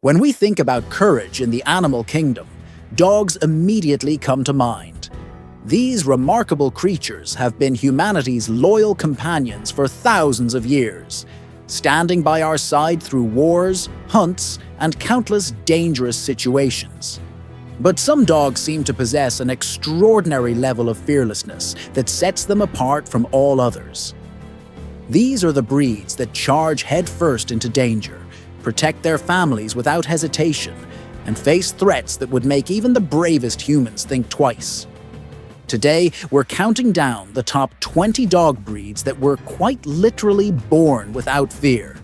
When we think about courage in the animal kingdom, dogs immediately come to mind. These remarkable creatures have been humanity's loyal companions for thousands of years, standing by our side through wars, hunts, and countless dangerous situations. But some dogs seem to possess an extraordinary level of fearlessness that sets them apart from all others. These are the breeds that charge headfirst into danger, protect their families without hesitation, and face threats that would make even the bravest humans think twice. Today, we're counting down the top 20 dog breeds that were quite literally born without fear.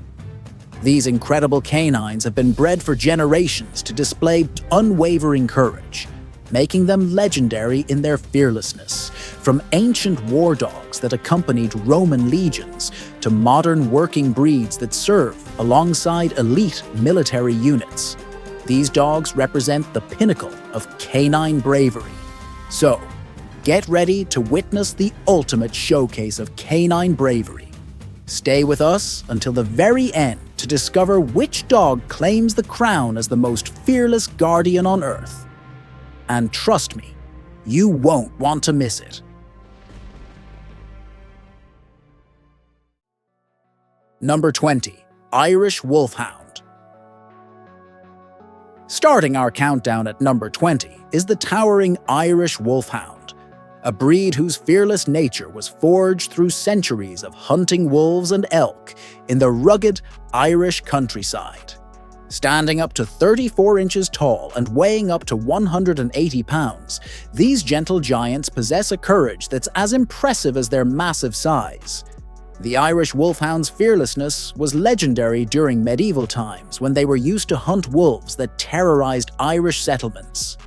These incredible canines have been bred for generations to display unwavering courage, making them legendary in their fearlessness. From ancient war dogs that accompanied Roman legions to modern working breeds that serve alongside elite military units, these dogs represent the pinnacle of canine bravery. So, get ready to witness the ultimate showcase of canine bravery. Stay with us until the very end to discover which dog claims the crown as the most fearless guardian on Earth. And trust me, you won't want to miss it. Number 20. Irish Wolfhound. Starting our countdown at number 20 is the towering Irish Wolfhound, a breed whose fearless nature was forged through centuries of hunting wolves and elk in the rugged Irish countryside. Standing up to 34 inches tall and weighing up to 180 pounds, these gentle giants possess a courage that's as impressive as their massive size. The Irish Wolfhound's fearlessness was legendary during medieval times when they were used to hunt wolves that terrorized Irish settlements.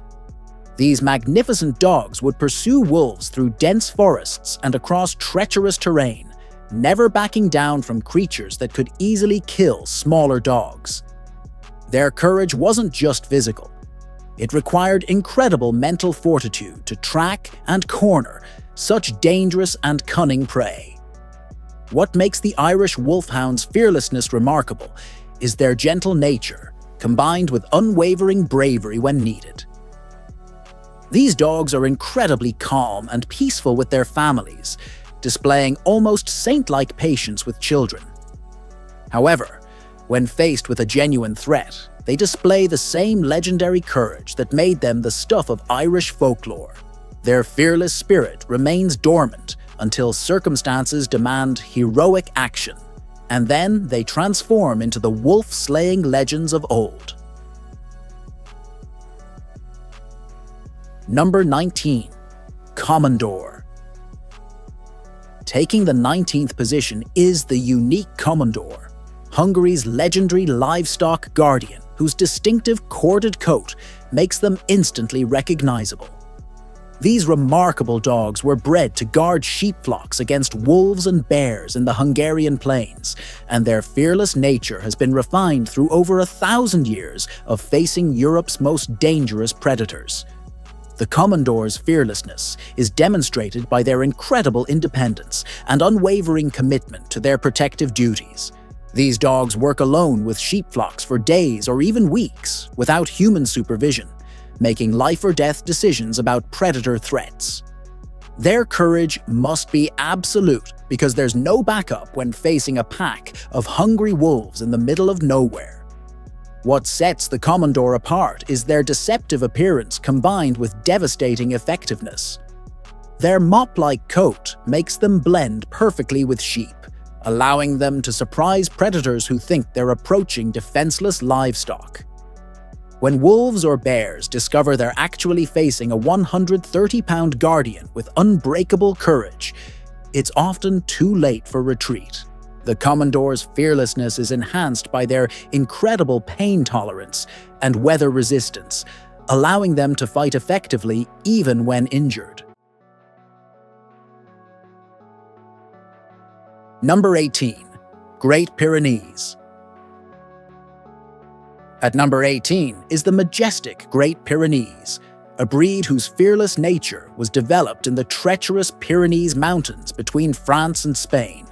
These magnificent dogs would pursue wolves through dense forests and across treacherous terrain, never backing down from creatures that could easily kill smaller dogs. Their courage wasn't just physical. It required incredible mental fortitude to track and corner such dangerous and cunning prey. What makes the Irish Wolfhound's fearlessness remarkable is their gentle nature, combined with unwavering bravery when needed. These dogs are incredibly calm and peaceful with their families, displaying almost saint-like patience with children. However, when faced with a genuine threat, they display the same legendary courage that made them the stuff of Irish folklore. Their fearless spirit remains dormant until circumstances demand heroic action, and then they transform into the wolf-slaying legends of old. Number 19. Komondor. Taking the 19th position is the unique Komondor, Hungary's legendary livestock guardian whose distinctive corded coat makes them instantly recognizable. These remarkable dogs were bred to guard sheep flocks against wolves and bears in the Hungarian plains, and their fearless nature has been refined through over 1,000 years of facing Europe's most dangerous predators. The Komondor's fearlessness is demonstrated by their incredible independence and unwavering commitment to their protective duties. These dogs work alone with sheep flocks for days or even weeks without human supervision, making life-or-death decisions about predator threats. Their courage must be absolute because there's no backup when facing a pack of hungry wolves in the middle of nowhere. What sets the Komondor apart is their deceptive appearance combined with devastating effectiveness. Their mop-like coat makes them blend perfectly with sheep, allowing them to surprise predators who think they're approaching defenseless livestock. When wolves or bears discover they're actually facing a 130-pound guardian with unbreakable courage, it's often too late for retreat. The Komondor's fearlessness is enhanced by their incredible pain tolerance and weather resistance, allowing them to fight effectively even when injured. Number 18. Great Pyrenees. At number 18 is the majestic Great Pyrenees, a breed whose fearless nature was developed in the treacherous Pyrenees Mountains between France and Spain.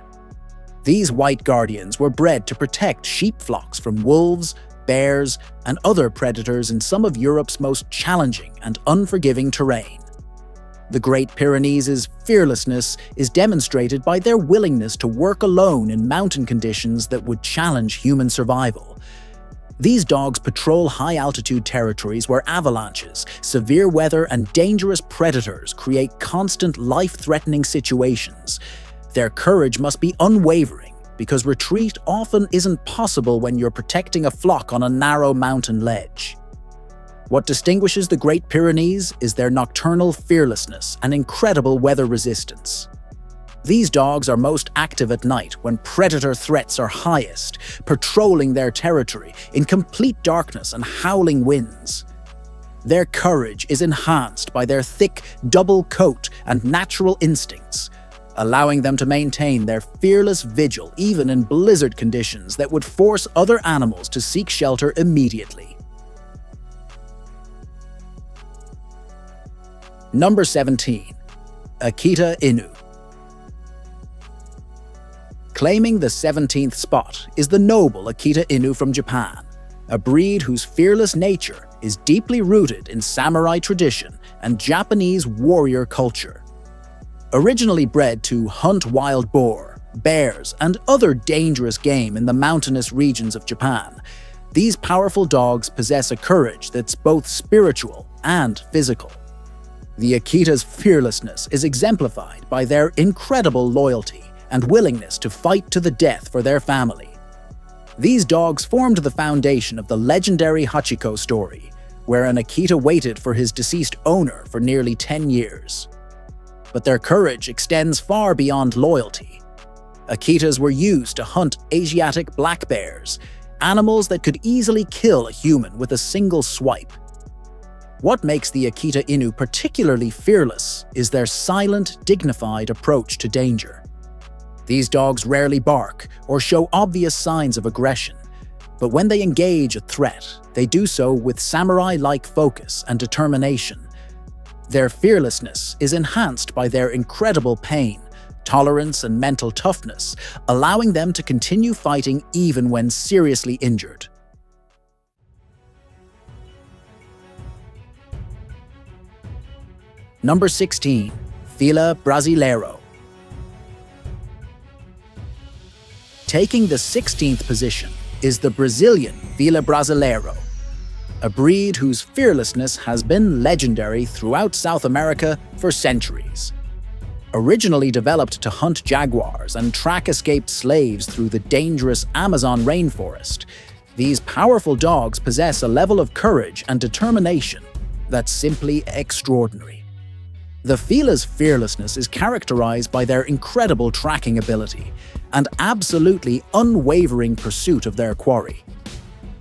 These white guardians were bred to protect sheep flocks from wolves, bears, and other predators in some of Europe's most challenging and unforgiving terrain. The Great Pyrenees' fearlessness is demonstrated by their willingness to work alone in mountain conditions that would challenge human survival. These dogs patrol high-altitude territories where avalanches, severe weather, and dangerous predators create constant life-threatening situations. Their courage must be unwavering, because retreat often isn't possible when you're protecting a flock on a narrow mountain ledge. What distinguishes the Great Pyrenees is their nocturnal fearlessness and incredible weather resistance. These dogs are most active at night when predator threats are highest, patrolling their territory in complete darkness and howling winds. Their courage is enhanced by their thick, double coat and natural instincts, allowing them to maintain their fearless vigil even in blizzard conditions that would force other animals to seek shelter immediately. Number 17. Akita Inu. Claiming the 17th spot is the noble Akita Inu from Japan, a breed whose fearless nature is deeply rooted in samurai tradition and Japanese warrior culture. Originally bred to hunt wild boar, bears, and other dangerous game in the mountainous regions of Japan, these powerful dogs possess a courage that's both spiritual and physical. The Akita's fearlessness is exemplified by their incredible loyalty and willingness to fight to the death for their family. These dogs formed the foundation of the legendary Hachiko story, where an Akita waited for his deceased owner for nearly 10 years. But their courage extends far beyond loyalty. Akitas were used to hunt Asiatic black bears, animals that could easily kill a human with a single swipe. What makes the Akita Inu particularly fearless is their silent, dignified approach to danger. These dogs rarely bark or show obvious signs of aggression, but when they engage a threat, they do so with samurai-like focus and determination. Their fearlessness is enhanced by their incredible pain, tolerance, and mental toughness, allowing them to continue fighting even when seriously injured. Number 16. Fila Brasileiro. Taking the 16th position is the Brazilian Fila Brasileiro, a breed whose fearlessness has been legendary throughout South America for centuries. Originally developed to hunt jaguars and track escaped slaves through the dangerous Amazon rainforest, these powerful dogs possess a level of courage and determination that's simply extraordinary. The Fila's fearlessness is characterized by their incredible tracking ability and absolutely unwavering pursuit of their quarry.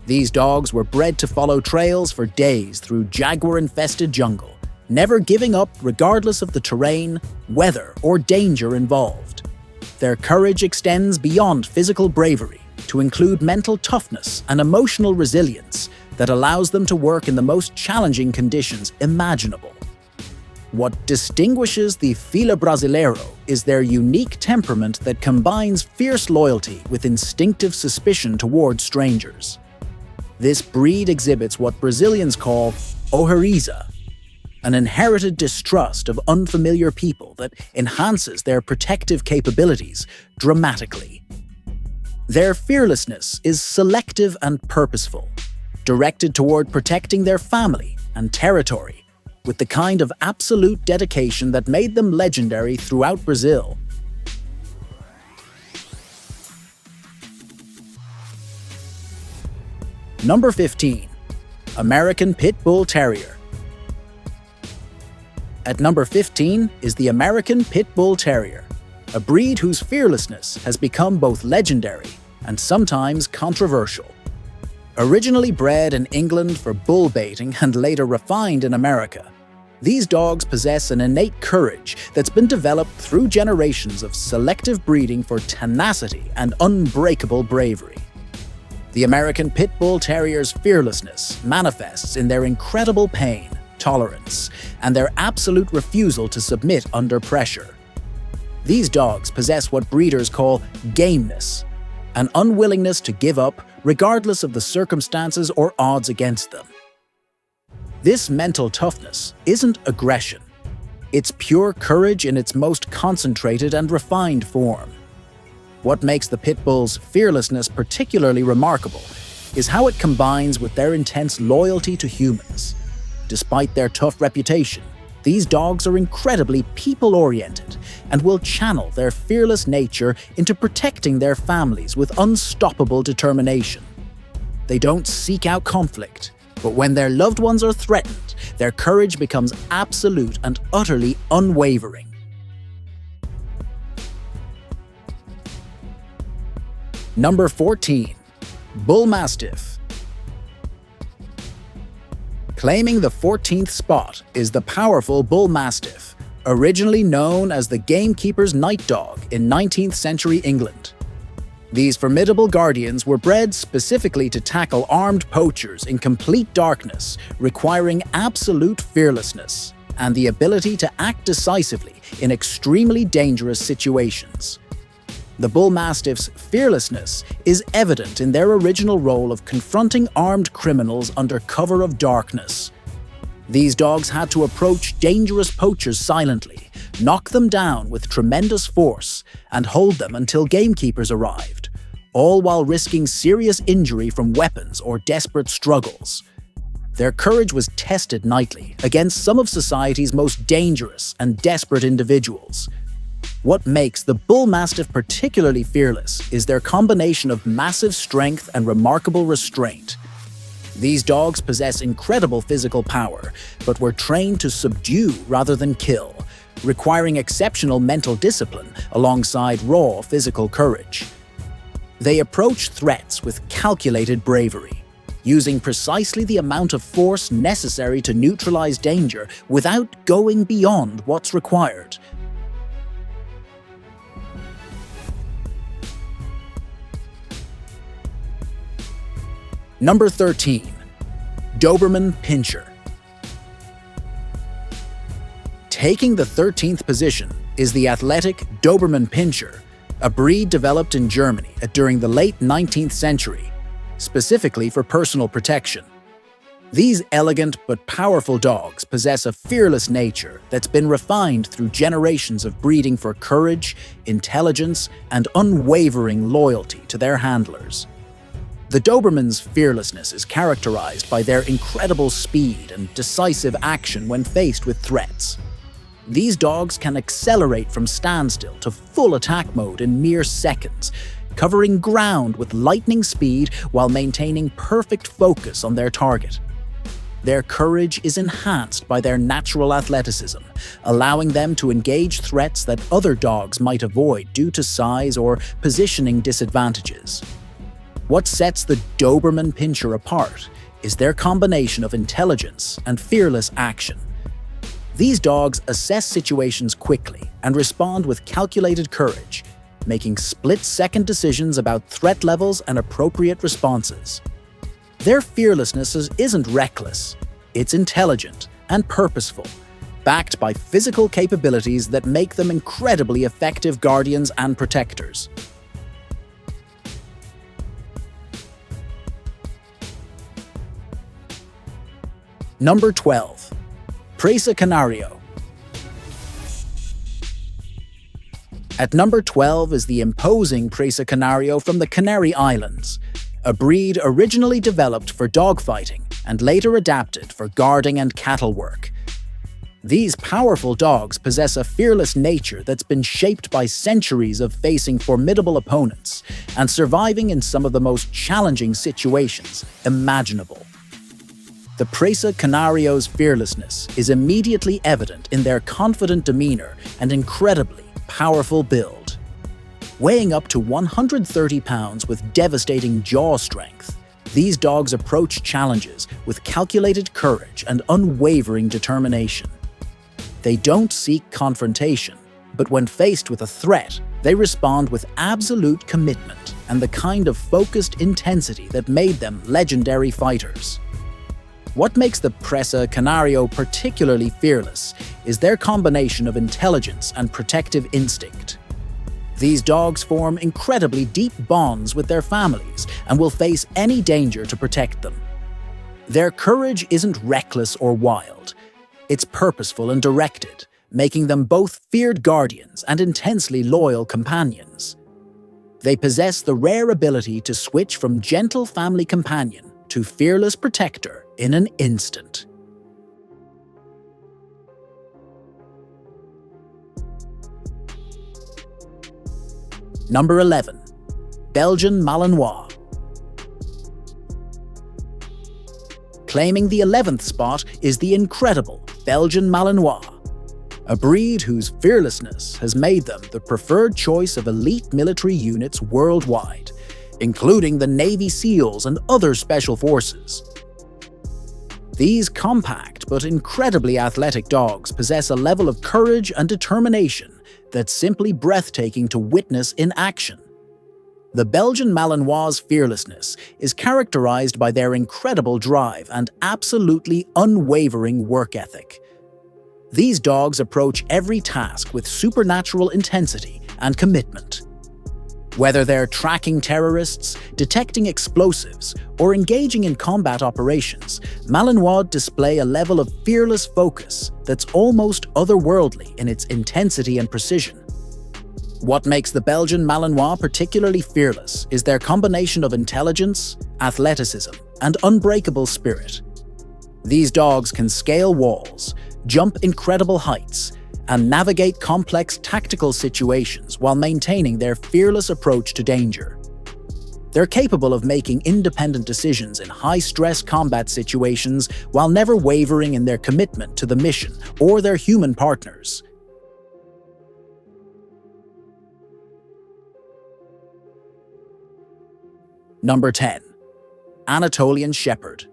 These dogs were bred to follow trails for days through jaguar-infested jungle, never giving up regardless of the terrain, weather, or danger involved. Their courage extends beyond physical bravery to include mental toughness and emotional resilience that allows them to work in the most challenging conditions imaginable. What distinguishes the Fila Brasileiro is their unique temperament that combines fierce loyalty with instinctive suspicion toward strangers. This breed exhibits what Brazilians call ojeriza, an inherited distrust of unfamiliar people that enhances their protective capabilities dramatically. Their fearlessness is selective and purposeful, directed toward protecting their family and territory, with the kind of absolute dedication that made them legendary throughout Brazil. Number 15. American Pit Bull Terrier. At number 15 is the American Pit Bull Terrier, a breed whose fearlessness has become both legendary and sometimes controversial. Originally bred in England for bull baiting and later refined in America, these dogs possess an innate courage that's been developed through generations of selective breeding for tenacity and unbreakable bravery. The American Pit Bull Terrier's fearlessness manifests in their incredible pain, tolerance, and their absolute refusal to submit under pressure. These dogs possess what breeders call gameness, an unwillingness to give up regardless of the circumstances or odds against them. This mental toughness isn't aggression. It's pure courage in its most concentrated and refined form. What makes the pit bull's fearlessness particularly remarkable is how it combines with their intense loyalty to humans. Despite their tough reputation, these dogs are incredibly people-oriented and will channel their fearless nature into protecting their families with unstoppable determination. They don't seek out conflict, but when their loved ones are threatened, their courage becomes absolute and utterly unwavering. Number 14. Bullmastiff. Claiming the 14th spot is the powerful Bullmastiff, originally known as the gamekeeper's night dog in 19th century England. These formidable guardians were bred specifically to tackle armed poachers in complete darkness, requiring absolute fearlessness and the ability to act decisively in extremely dangerous situations. The Bullmastiff's fearlessness is evident in their original role of confronting armed criminals under cover of darkness. These dogs had to approach dangerous poachers silently, knock them down with tremendous force, and hold them until gamekeepers arrived, all while risking serious injury from weapons or desperate struggles. Their courage was tested nightly against some of society's most dangerous and desperate individuals. What makes the Bullmastiff particularly fearless is their combination of massive strength and remarkable restraint. These dogs possess incredible physical power, but were trained to subdue rather than kill, requiring exceptional mental discipline alongside raw physical courage. They approach threats with calculated bravery, using precisely the amount of force necessary to neutralize danger without going beyond what's required. Number 13. Doberman Pinscher. Taking the 13th position is the athletic Doberman Pinscher, a breed developed in Germany during the late 19th century, specifically for personal protection. These elegant but powerful dogs possess a fearless nature that's been refined through generations of breeding for courage, intelligence, and unwavering loyalty to their handlers. The Doberman's fearlessness is characterized by their incredible speed and decisive action when faced with threats. These dogs can accelerate from standstill to full attack mode in mere seconds, covering ground with lightning speed while maintaining perfect focus on their target. Their courage is enhanced by their natural athleticism, allowing them to engage threats that other dogs might avoid due to size or positioning disadvantages. What sets the Doberman Pinscher apart is their combination of intelligence and fearless action. These dogs assess situations quickly and respond with calculated courage, making split-second decisions about threat levels and appropriate responses. Their fearlessness isn't reckless, it's intelligent and purposeful, backed by physical capabilities that make them incredibly effective guardians and protectors. Number 12. Presa Canario. At number 12 is the imposing Presa Canario from the Canary Islands, a breed originally developed for dogfighting and later adapted for guarding and cattle work. These powerful dogs possess a fearless nature that's been shaped by centuries of facing formidable opponents and surviving in some of the most challenging situations imaginable. The Presa Canario's fearlessness is immediately evident in their confident demeanor and incredibly powerful build. Weighing up to 130 pounds with devastating jaw strength, these dogs approach challenges with calculated courage and unwavering determination. They don't seek confrontation, but when faced with a threat, they respond with absolute commitment and the kind of focused intensity that made them legendary fighters. What makes the Presa Canario particularly fearless is their combination of intelligence and protective instinct. These dogs form incredibly deep bonds with their families and will face any danger to protect them. Their courage isn't reckless or wild. It's purposeful and directed, making them both feared guardians and intensely loyal companions. They possess the rare ability to switch from gentle family companion to fearless protector in an instant. Number 11. Belgian Malinois. Claiming the 11th spot is the incredible Belgian Malinois, a breed whose fearlessness has made them the preferred choice of elite military units worldwide, including the Navy SEALs and other special forces. These compact but incredibly athletic dogs possess a level of courage and determination that's simply breathtaking to witness in action. The Belgian Malinois' fearlessness is characterized by their incredible drive and absolutely unwavering work ethic. These dogs approach every task with supernatural intensity and commitment. Whether they're tracking terrorists, detecting explosives, or engaging in combat operations, Malinois display a level of fearless focus that's almost otherworldly in its intensity and precision. What makes the Belgian Malinois particularly fearless is their combination of intelligence, athleticism, and unbreakable spirit. These dogs can scale walls, jump incredible heights, and navigate complex tactical situations while maintaining their fearless approach to danger. They're capable of making independent decisions in high-stress combat situations while never wavering in their commitment to the mission or their human partners. Number 10. Anatolian Shepherd.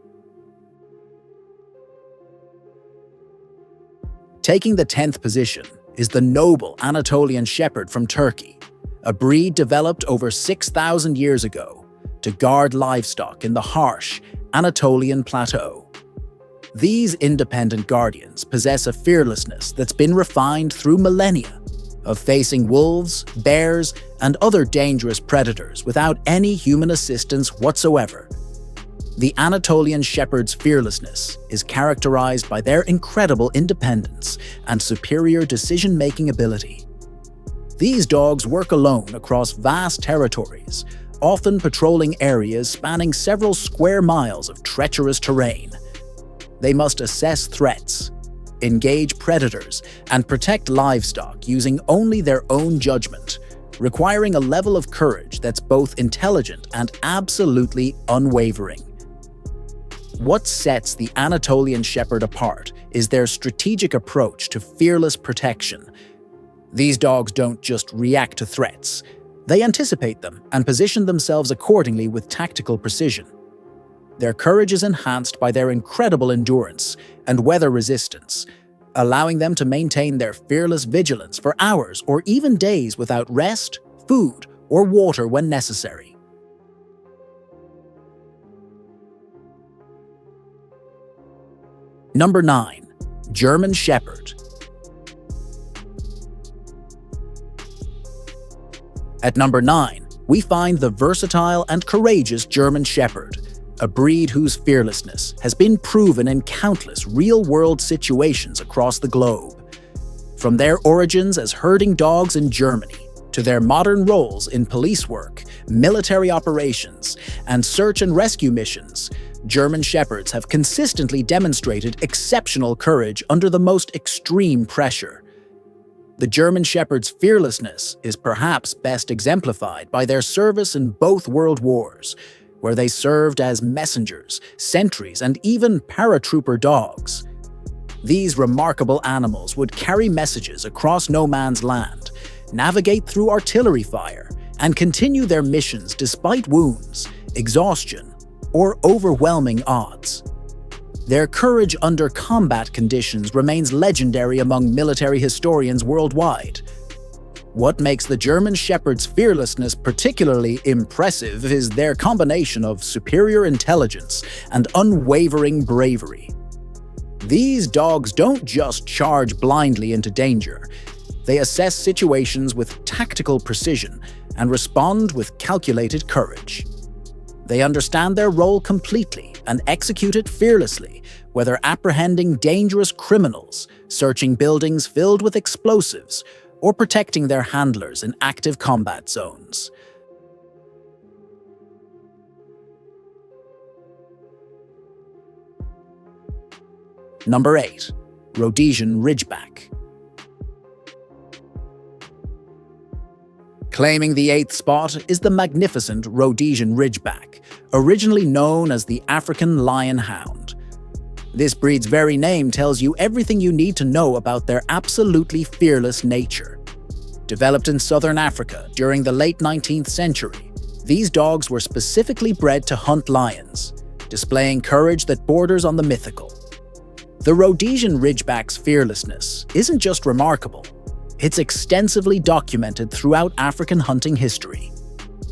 Taking the 10th position is the noble Anatolian Shepherd from Turkey, a breed developed over 6,000 years ago to guard livestock in the harsh Anatolian plateau. These independent guardians possess a fearlessness that's been refined through millennia of facing wolves, bears, and other dangerous predators without any human assistance whatsoever. The Anatolian Shepherd's fearlessness is characterized by their incredible independence and superior decision-making ability. These dogs work alone across vast territories, often patrolling areas spanning several square miles of treacherous terrain. They must assess threats, engage predators, and protect livestock using only their own judgment, requiring a level of courage that's both intelligent and absolutely unwavering. What sets the Anatolian Shepherd apart is their strategic approach to fearless protection. These dogs don't just react to threats. They anticipate them and position themselves accordingly with tactical precision. Their courage is enhanced by their incredible endurance and weather resistance, allowing them to maintain their fearless vigilance for hours or even days without rest, food, or water when necessary. Number 9. German Shepherd. At number 9, we find the versatile and courageous German Shepherd, a breed whose fearlessness has been proven in countless real-world situations across the globe. From their origins as herding dogs in Germany to their modern roles in police work, military operations, and search and rescue missions, German Shepherds have consistently demonstrated exceptional courage under the most extreme pressure. The German Shepherd's fearlessness is perhaps best exemplified by their service in both world wars, where they served as messengers, sentries, and even paratrooper dogs. These remarkable animals would carry messages across no man's land, navigate through artillery fire, and continue their missions despite wounds, exhaustion, or overwhelming odds. Their courage under combat conditions remains legendary among military historians worldwide. What makes the German Shepherd's fearlessness particularly impressive is their combination of superior intelligence and unwavering bravery. These dogs don't just charge blindly into danger. They assess situations with tactical precision and respond with calculated courage. They understand their role completely and execute it fearlessly, whether apprehending dangerous criminals, searching buildings filled with explosives, or protecting their handlers in active combat zones. Number 8. Rhodesian Ridgeback. Claiming the 8th spot is the magnificent Rhodesian Ridgeback, originally known as the African Lion Hound. This breed's very name tells you everything you need to know about their absolutely fearless nature. Developed in southern Africa during the late 19th century, these dogs were specifically bred to hunt lions, displaying courage that borders on the mythical. The Rhodesian Ridgeback's fearlessness isn't just remarkable, it's extensively documented throughout African hunting history.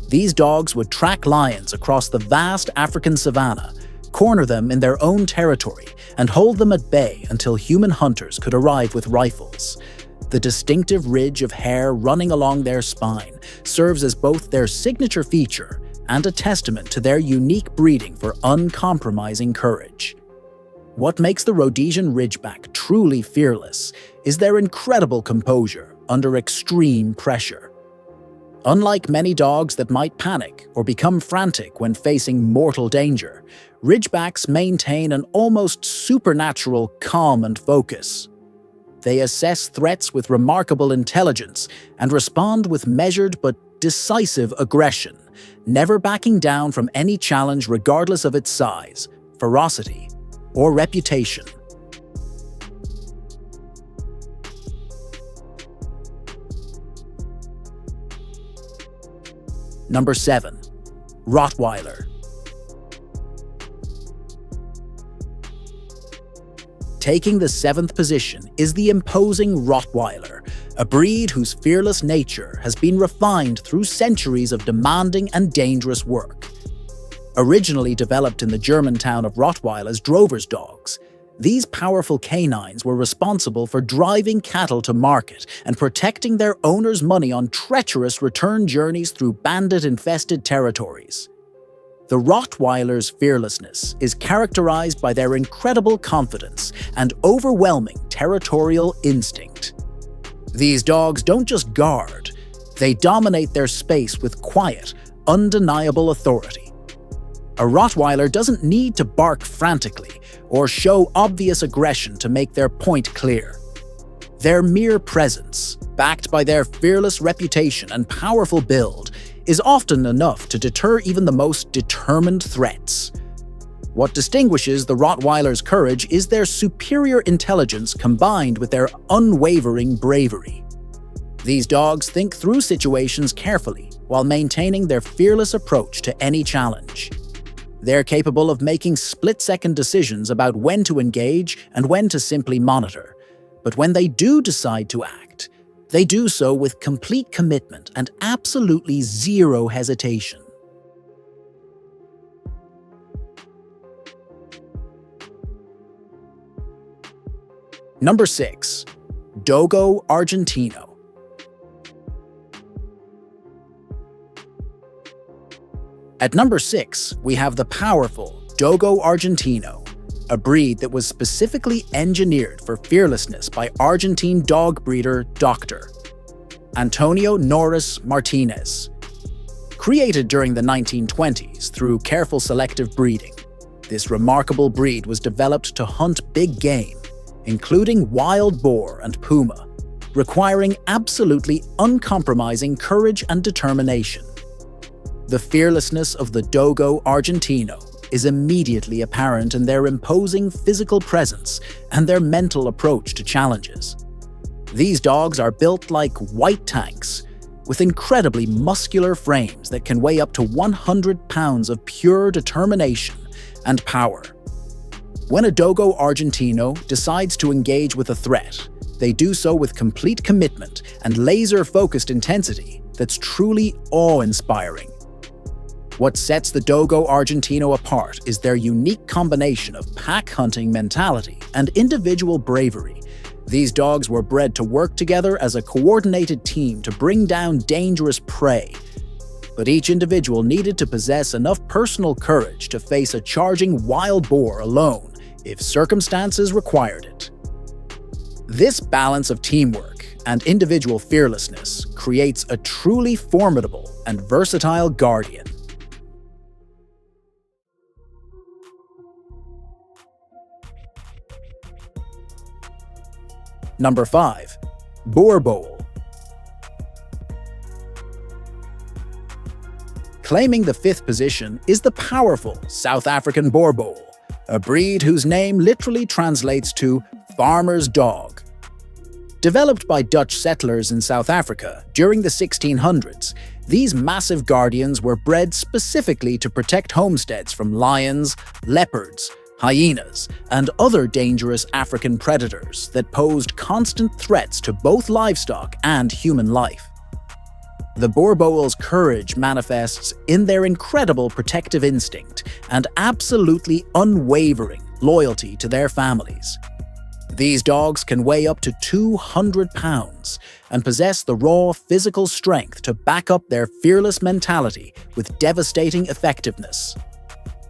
These dogs would track lions across the vast African savanna, corner them in their own territory, and hold them at bay until human hunters could arrive with rifles. The distinctive ridge of hair running along their spine serves as both their signature feature and a testament to their unique breeding for uncompromising courage. What makes the Rhodesian Ridgeback truly fearless is their incredible composure under extreme pressure. Unlike many dogs that might panic or become frantic when facing mortal danger, Ridgebacks maintain an almost supernatural calm and focus. They assess threats with remarkable intelligence and respond with measured but decisive aggression, never backing down from any challenge regardless of its size, ferocity, or reputation. Number 7. Rottweiler. Taking the 7th position is the imposing Rottweiler, a breed whose fearless nature has been refined through centuries of demanding and dangerous work. Originally developed in the German town of Rottweil as drovers' dogs, these powerful canines were responsible for driving cattle to market and protecting their owners' money on treacherous return journeys through bandit-infested territories. The Rottweiler's fearlessness is characterized by their incredible confidence and overwhelming territorial instinct. These dogs don't just guard, they dominate their space with quiet, undeniable authority. A Rottweiler doesn't need to bark frantically or show obvious aggression to make their point clear. Their mere presence, backed by their fearless reputation and powerful build, is often enough to deter even the most determined threats. What distinguishes the Rottweiler's courage is their superior intelligence combined with their unwavering bravery. These dogs think through situations carefully while maintaining their fearless approach to any challenge. They're capable of making split-second decisions about when to engage and when to simply monitor. But when they do decide to act, they do so with complete commitment and absolutely zero hesitation. Number 6. Dogo Argentino. At number 6, we have the powerful Dogo Argentino, a breed that was specifically engineered for fearlessness by Argentine dog breeder Dr. Antonio Norris Martinez. Created during the 1920s through careful selective breeding, this remarkable breed was developed to hunt big game, including wild boar and puma, requiring absolutely uncompromising courage and determination. The fearlessness of the Dogo Argentino is immediately apparent in their imposing physical presence and their mental approach to challenges. These dogs are built like white tanks, with incredibly muscular frames that can weigh up to 100 pounds of pure determination and power. When a Dogo Argentino decides to engage with a threat, they do so with complete commitment and laser-focused intensity that's truly awe-inspiring. What sets the Dogo Argentino apart is their unique combination of pack hunting mentality and individual bravery, These dogs were bred to work together as a coordinated team to bring down dangerous prey. But each individual needed to possess enough personal courage to face a charging wild boar alone if circumstances required it. This balance of teamwork and individual fearlessness creates a truly formidable and versatile guardian. Number 5. Boerboel. Claiming the 5th position is the powerful South African Boerboel, a breed whose name literally translates to farmer's dog. Developed by Dutch settlers in South Africa during the 1600s, these massive guardians were bred specifically to protect homesteads from lions, leopards, hyenas, and other dangerous African predators that posed constant threats to both livestock and human life. The Boerboel's courage manifests in their incredible protective instinct and absolutely unwavering loyalty to their families. These dogs can weigh up to 200 pounds and possess the raw physical strength to back up their fearless mentality with devastating effectiveness.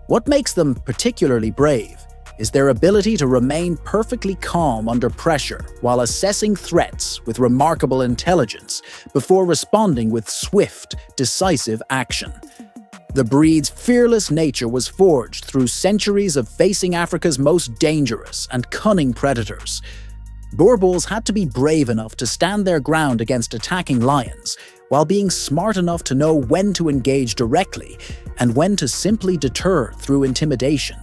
What makes them particularly brave is their ability to remain perfectly calm under pressure while assessing threats with remarkable intelligence before responding with swift, decisive action. The breed's fearless nature was forged through centuries of facing Africa's most dangerous and cunning predators. Boerboels had to be brave enough to stand their ground against attacking lions, while being smart enough to know when to engage directly and when to simply deter through intimidation.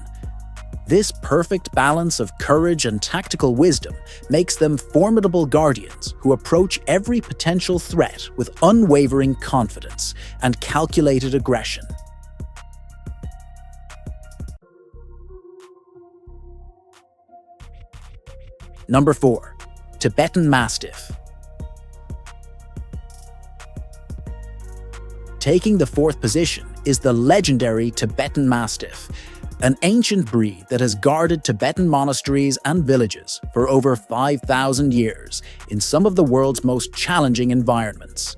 This perfect balance of courage and tactical wisdom makes them formidable guardians who approach every potential threat with unwavering confidence and calculated aggression. Number 4. Tibetan Mastiff. Taking the 4th position is the legendary Tibetan Mastiff, an ancient breed that has guarded Tibetan monasteries and villages for over 5,000 years in some of the world's most challenging environments.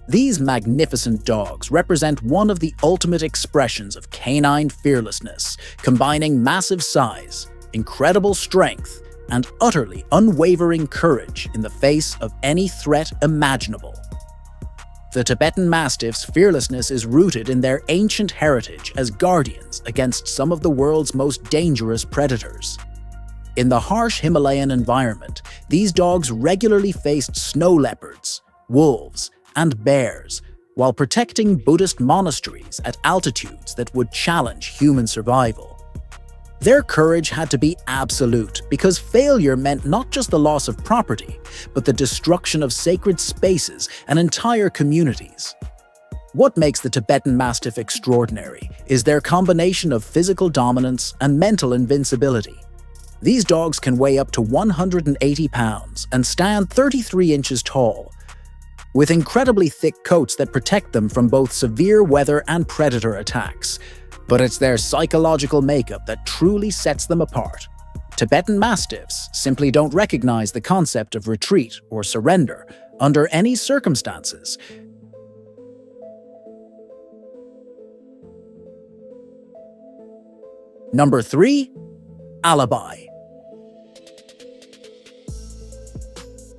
These magnificent dogs represent one of the ultimate expressions of canine fearlessness, combining massive size, incredible strength, and utterly unwavering courage in the face of any threat imaginable. The Tibetan Mastiff's fearlessness is rooted in their ancient heritage as guardians against some of the world's most dangerous predators. In the harsh Himalayan environment, these dogs regularly faced snow leopards, wolves, and bears, while protecting Buddhist monasteries at altitudes that would challenge human survival. Their courage had to be absolute because failure meant not just the loss of property, but the destruction of sacred spaces and entire communities. What makes the Tibetan Mastiff extraordinary is their combination of physical dominance and mental invincibility. These dogs can weigh up to 180 pounds and stand 33 inches tall, with incredibly thick coats that protect them from both severe weather and predator attacks. But it's their psychological makeup that truly sets them apart. Tibetan Mastiffs simply don't recognize the concept of retreat or surrender under any circumstances. Number 3. Alabai.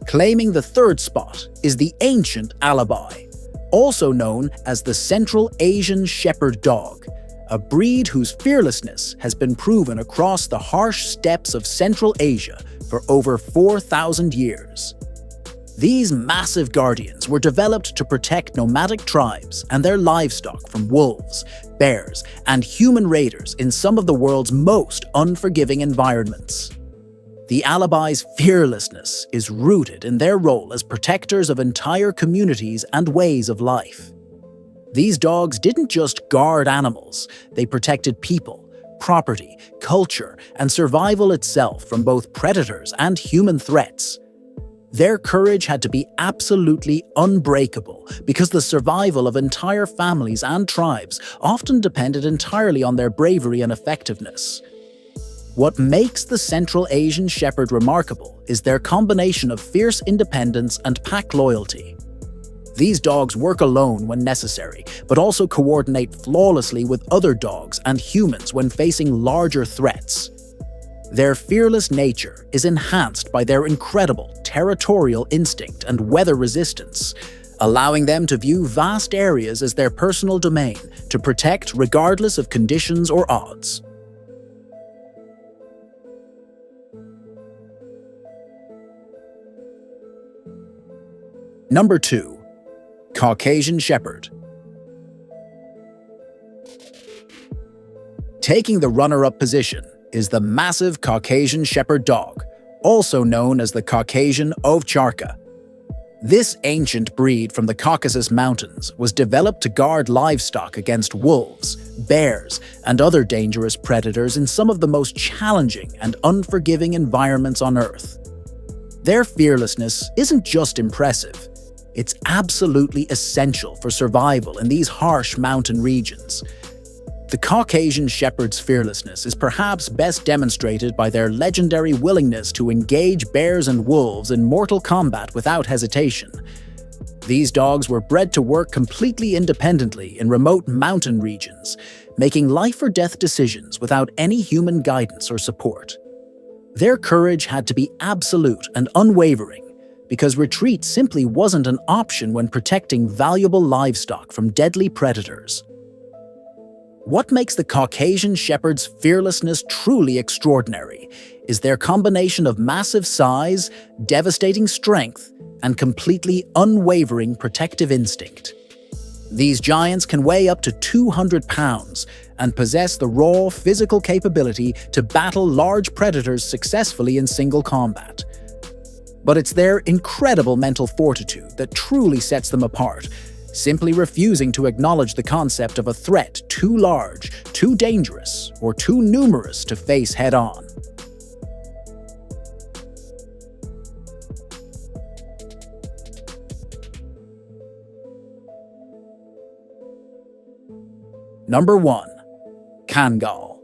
Claiming the 3rd spot is the ancient Alabai, also known as the Central Asian Shepherd dog, a breed whose fearlessness has been proven across the harsh steppes of Central Asia for over 4,000 years. These massive guardians were developed to protect nomadic tribes and their livestock from wolves, bears, and human raiders in some of the world's most unforgiving environments. The Alabai's fearlessness is rooted in their role as protectors of entire communities and ways of life. These dogs didn't just guard animals, they protected people, property, culture, and survival itself from both predators and human threats. Their courage had to be absolutely unbreakable because the survival of entire families and tribes often depended entirely on their bravery and effectiveness. What makes the Central Asian Shepherd remarkable is their combination of fierce independence and pack loyalty. These dogs work alone when necessary, but also coordinate flawlessly with other dogs and humans when facing larger threats. Their fearless nature is enhanced by their incredible territorial instinct and weather resistance, allowing them to view vast areas as their personal domain to protect regardless of conditions or odds. Number 2. Caucasian Shepherd. Taking the runner-up position is the massive Caucasian Shepherd dog, also known as the Caucasian Ovcharka. This ancient breed from the Caucasus Mountains was developed to guard livestock against wolves, bears, and other dangerous predators in some of the most challenging and unforgiving environments on Earth. Their fearlessness isn't just impressive, it's absolutely essential for survival in these harsh mountain regions. The Caucasian Shepherd's fearlessness is perhaps best demonstrated by their legendary willingness to engage bears and wolves in mortal combat without hesitation. These dogs were bred to work completely independently in remote mountain regions, making life-or-death decisions without any human guidance or support. Their courage had to be absolute and unwavering, because retreat simply wasn't an option when protecting valuable livestock from deadly predators. What makes the Caucasian Shepherd's fearlessness truly extraordinary is their combination of massive size, devastating strength, and completely unwavering protective instinct. These giants can weigh up to 200 pounds and possess the raw physical capability to battle large predators successfully in single combat. But it's their incredible mental fortitude that truly sets them apart, simply refusing to acknowledge the concept of a threat too large, too dangerous, or too numerous to face head-on. Number 1. Kangal.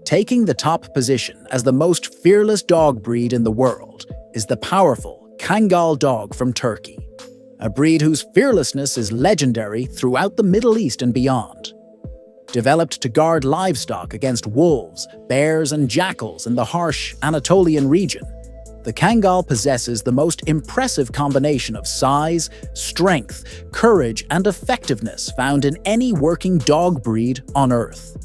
Taking the top position as the most fearless dog breed in the world is the powerful Kangal dog from Turkey, a breed whose fearlessness is legendary throughout the Middle East and beyond. Developed to guard livestock against wolves, bears, and jackals in the harsh Anatolian region, the Kangal possesses the most impressive combination of size, strength, courage, and effectiveness found in any working dog breed on Earth.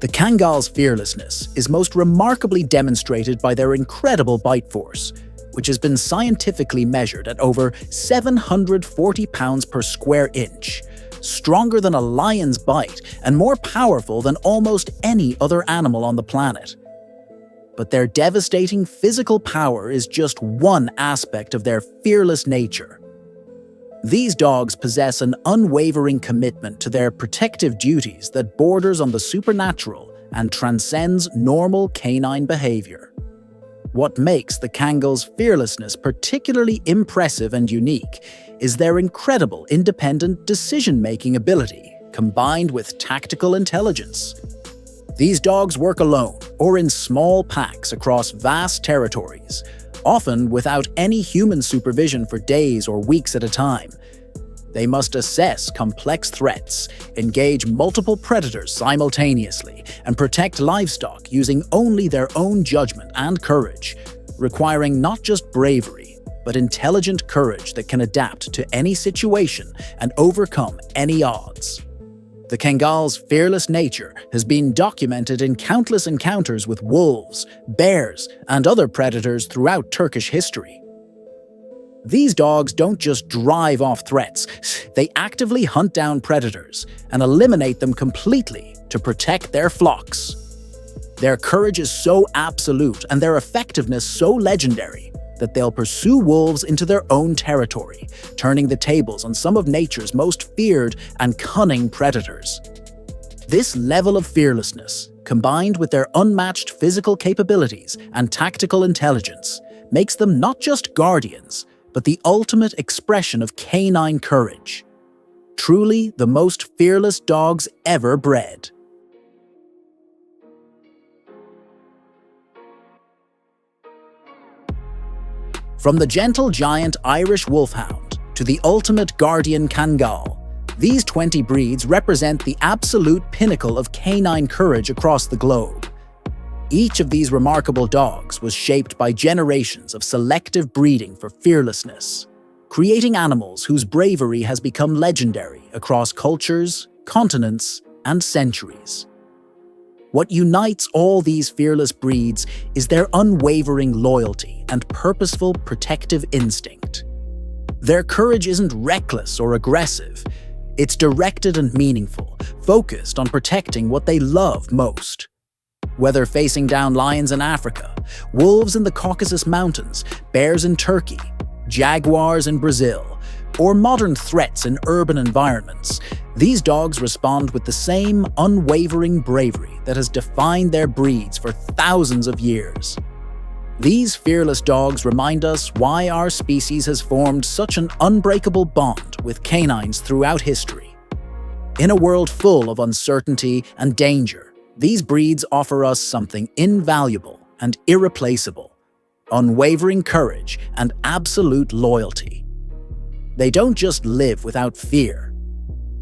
The Kangal's fearlessness is most remarkably demonstrated by their incredible bite force, which has been scientifically measured at over 740 pounds per square inch, stronger than a lion's bite and more powerful than almost any other animal on the planet. But their devastating physical power is just one aspect of their fearless nature. These dogs possess an unwavering commitment to their protective duties that borders on the supernatural and transcends normal canine behavior. What makes the Kangal's fearlessness particularly impressive and unique is their incredible independent decision-making ability, combined with tactical intelligence. These dogs work alone or in small packs across vast territories, often without any human supervision for days or weeks at a time. They must assess complex threats, engage multiple predators simultaneously, and protect livestock using only their own judgment and courage, requiring not just bravery, but intelligent courage that can adapt to any situation and overcome any odds. The Kangal's fearless nature has been documented in countless encounters with wolves, bears, and other predators throughout Turkish history. These dogs don't just drive off threats, they actively hunt down predators and eliminate them completely to protect their flocks. Their courage is so absolute and their effectiveness so legendary that they'll pursue wolves into their own territory, turning the tables on some of nature's most feared and cunning predators. This level of fearlessness, combined with their unmatched physical capabilities and tactical intelligence, makes them not just guardians, but the ultimate expression of canine courage. Truly the most fearless dogs ever bred. From the gentle giant Irish Wolfhound to the ultimate guardian Kangal, these 20 breeds represent the absolute pinnacle of canine courage across the globe. Each of these remarkable dogs was shaped by generations of selective breeding for fearlessness, creating animals whose bravery has become legendary across cultures, continents, and centuries. What unites all these fearless breeds is their unwavering loyalty and purposeful protective instinct. Their courage isn't reckless or aggressive. It's directed and meaningful, focused on protecting what they love most. Whether facing down lions in Africa, wolves in the Caucasus Mountains, bears in Turkey, jaguars in Brazil, or modern threats in urban environments, these dogs respond with the same unwavering bravery that has defined their breeds for thousands of years. These fearless dogs remind us why our species has formed such an unbreakable bond with canines throughout history. In a world full of uncertainty and danger, these breeds offer us something invaluable and irreplaceable: unwavering courage and absolute loyalty. They don't just live without fear.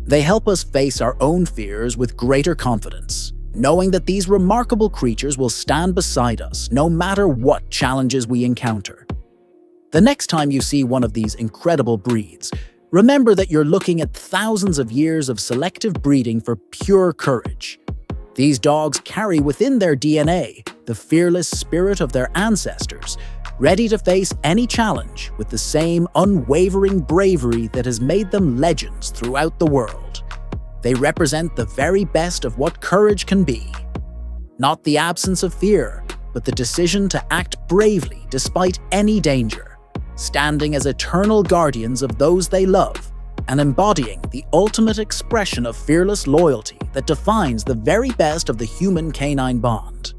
They help us face our own fears with greater confidence, knowing that these remarkable creatures will stand beside us no matter what challenges we encounter. The next time you see one of these incredible breeds, remember that you're looking at thousands of years of selective breeding for pure courage. These dogs carry within their DNA the fearless spirit of their ancestors, ready to face any challenge with the same unwavering bravery that has made them legends throughout the world. They represent the very best of what courage can be. Not the absence of fear, but the decision to act bravely despite any danger, standing as eternal guardians of those they love, and embodying the ultimate expression of fearless loyalty that defines the very best of the human-canine bond.